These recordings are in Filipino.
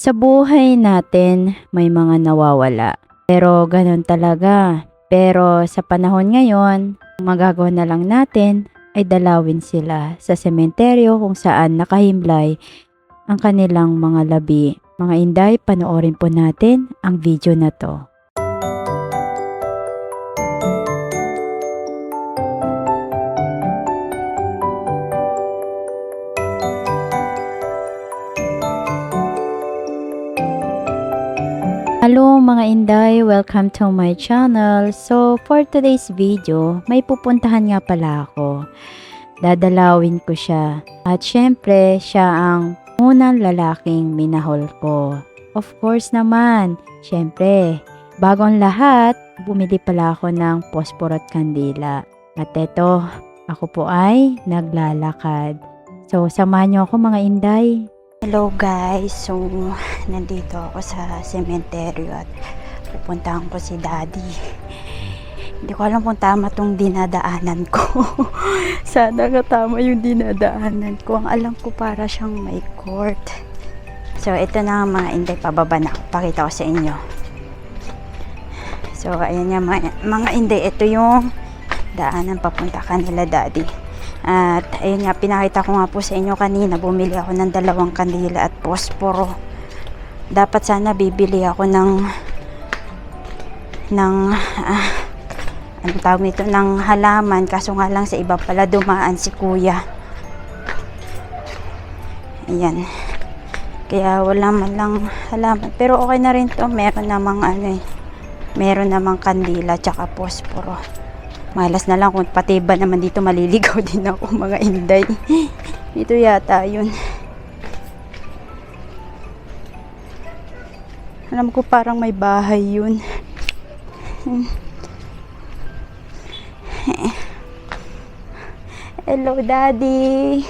Sa buhay natin, may mga nawawala. Pero ganun talaga. Pero sa panahon ngayon, ang magagawa na lang natin ay dalawin sila sa sementeryo kung saan nakahimlay ang kanilang mga labi. Mga Inday, panoorin po natin ang video na to. Hello mga Inday, welcome to my channel. So for today's video, may pupuntahan nga pala ako. Dadalawin ko siya. At syempre, siya ang unang lalaking minahol ko. Of course naman, syempre, bago ang lahat, bumili pala ako ng posporo at kandila. At eto, ako po ay naglalakad. So samahan niyo ako mga Inday. Hello guys, so nandito ako sa sementeryo at pupuntahan ko si Daddy. Hindi ko alam kung tama tong dinadaanan ko. Sana ka tama yung dinadaanan ko. Ang alam ko para siyang may court. So ito na mga Inday, pababa na. Pakita ko sa inyo. So ayan nga mga Inday, ito yung daanan papunta kanila Daddy. At ayun nga, pinakita ko nga po sa inyo kanina, bumili ako ng 2 kandila at posporo. Dapat sana bibili ako ng ano tawag nito, ng halaman, kaso nga lang sa iba pala dumaan si kuya. Ayan, kaya wala man lang halaman, pero okay na rin to. Meron namang kandila tsaka posporo. Malas na lang kung pati ba naman dito, maliligaw din ako mga Inday. Dito yata yun. Alam ko parang may bahay yun. Hello Daddy.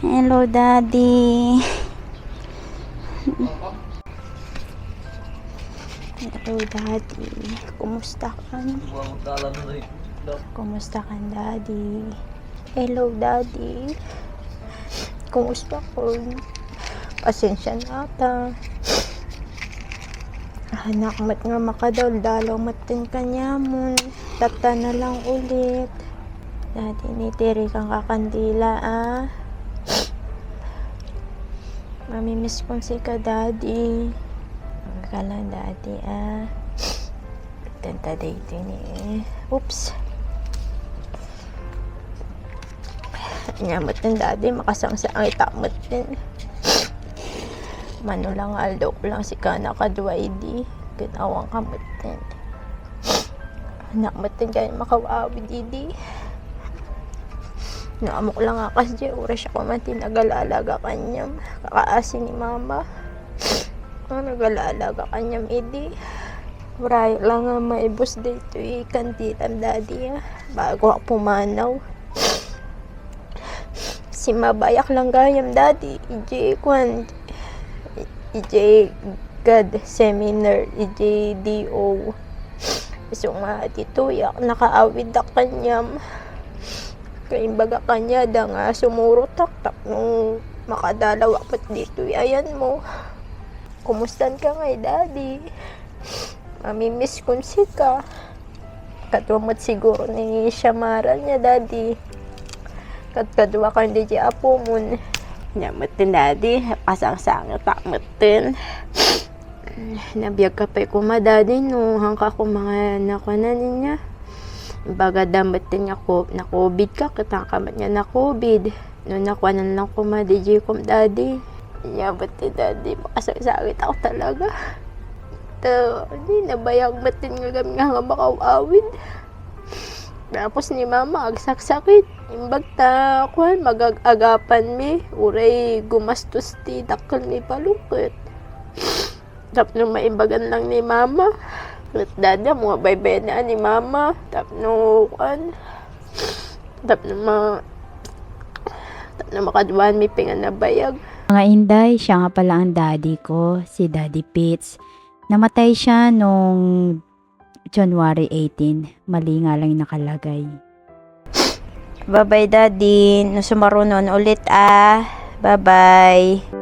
Hello Daddy. Hello Daddy, kumusta ka? Kumusta ka Daddy? Hello Daddy, kumusta ka? Pasensya na ata. Anak mat nga makadal-dalaw matin kanyamon. Tata na lang ulit. Daddy, nitiri kang kakandila Mamimiss kong si ka Daddy. Ka lang Daddy Tanta dito ni oops. Nyamot din Daddy, makasangsa ang itamot din. Mano lang aldo ko lang si kana kadway di. Ginawang kamot din. Anak mo din kaya makawawi didi. Naamok lang akas di, oras ako man tinagalalaga kanyam. Kakaasin ni mama. Nag-alaalaga kanyang idi. Murayo lang nga maibos dito kantitam Daddy bago ako pumanaw. Si mabayak lang gayam Daddy. EJ God Seminar, EJ DO. So nga dito yak nakaawid na kanyam. Kaimbaga kanya da nga sumuro tak nung makadalaw apat dito ayan mo. Kumustan ka nga Daddy? Mamimiss kong si ka. Katumat siguro ni Shamara niya Daddy. Kadwa ka hindi di apo mo. Nyamatin Daddy, pasang-sang takmatin. Nabiyag ka pa kuma Daddy no, hangka ko mga nakwanan niya. Baga damatin niya ko, na COVID ka, katakamat niya na COVID. No nakwanan lang kuma DJ kom Daddy. Nyabot ni Daddy, makasakit ako talaga. Hindi nabayag matin nga kami nga makawawid. Tapos ni mama agsaksakit. Imbag ta kuhan magagapan mi. Uray gumastos ti dakal mi palungkot. Tapos nung maimbagan lang ni mama. At Daddy mga baybay na ni mama. Tapos nung kuhan. Tapos nung makadwan mi pingan na bayag. Mga Inday, siya nga pala ang daddy ko, si Daddy Pitts. Namatay siya noong January 18. Mali nga lang nakalagay. Bye-bye, Daddy. No sumarunon ulit, ah. Bye-bye.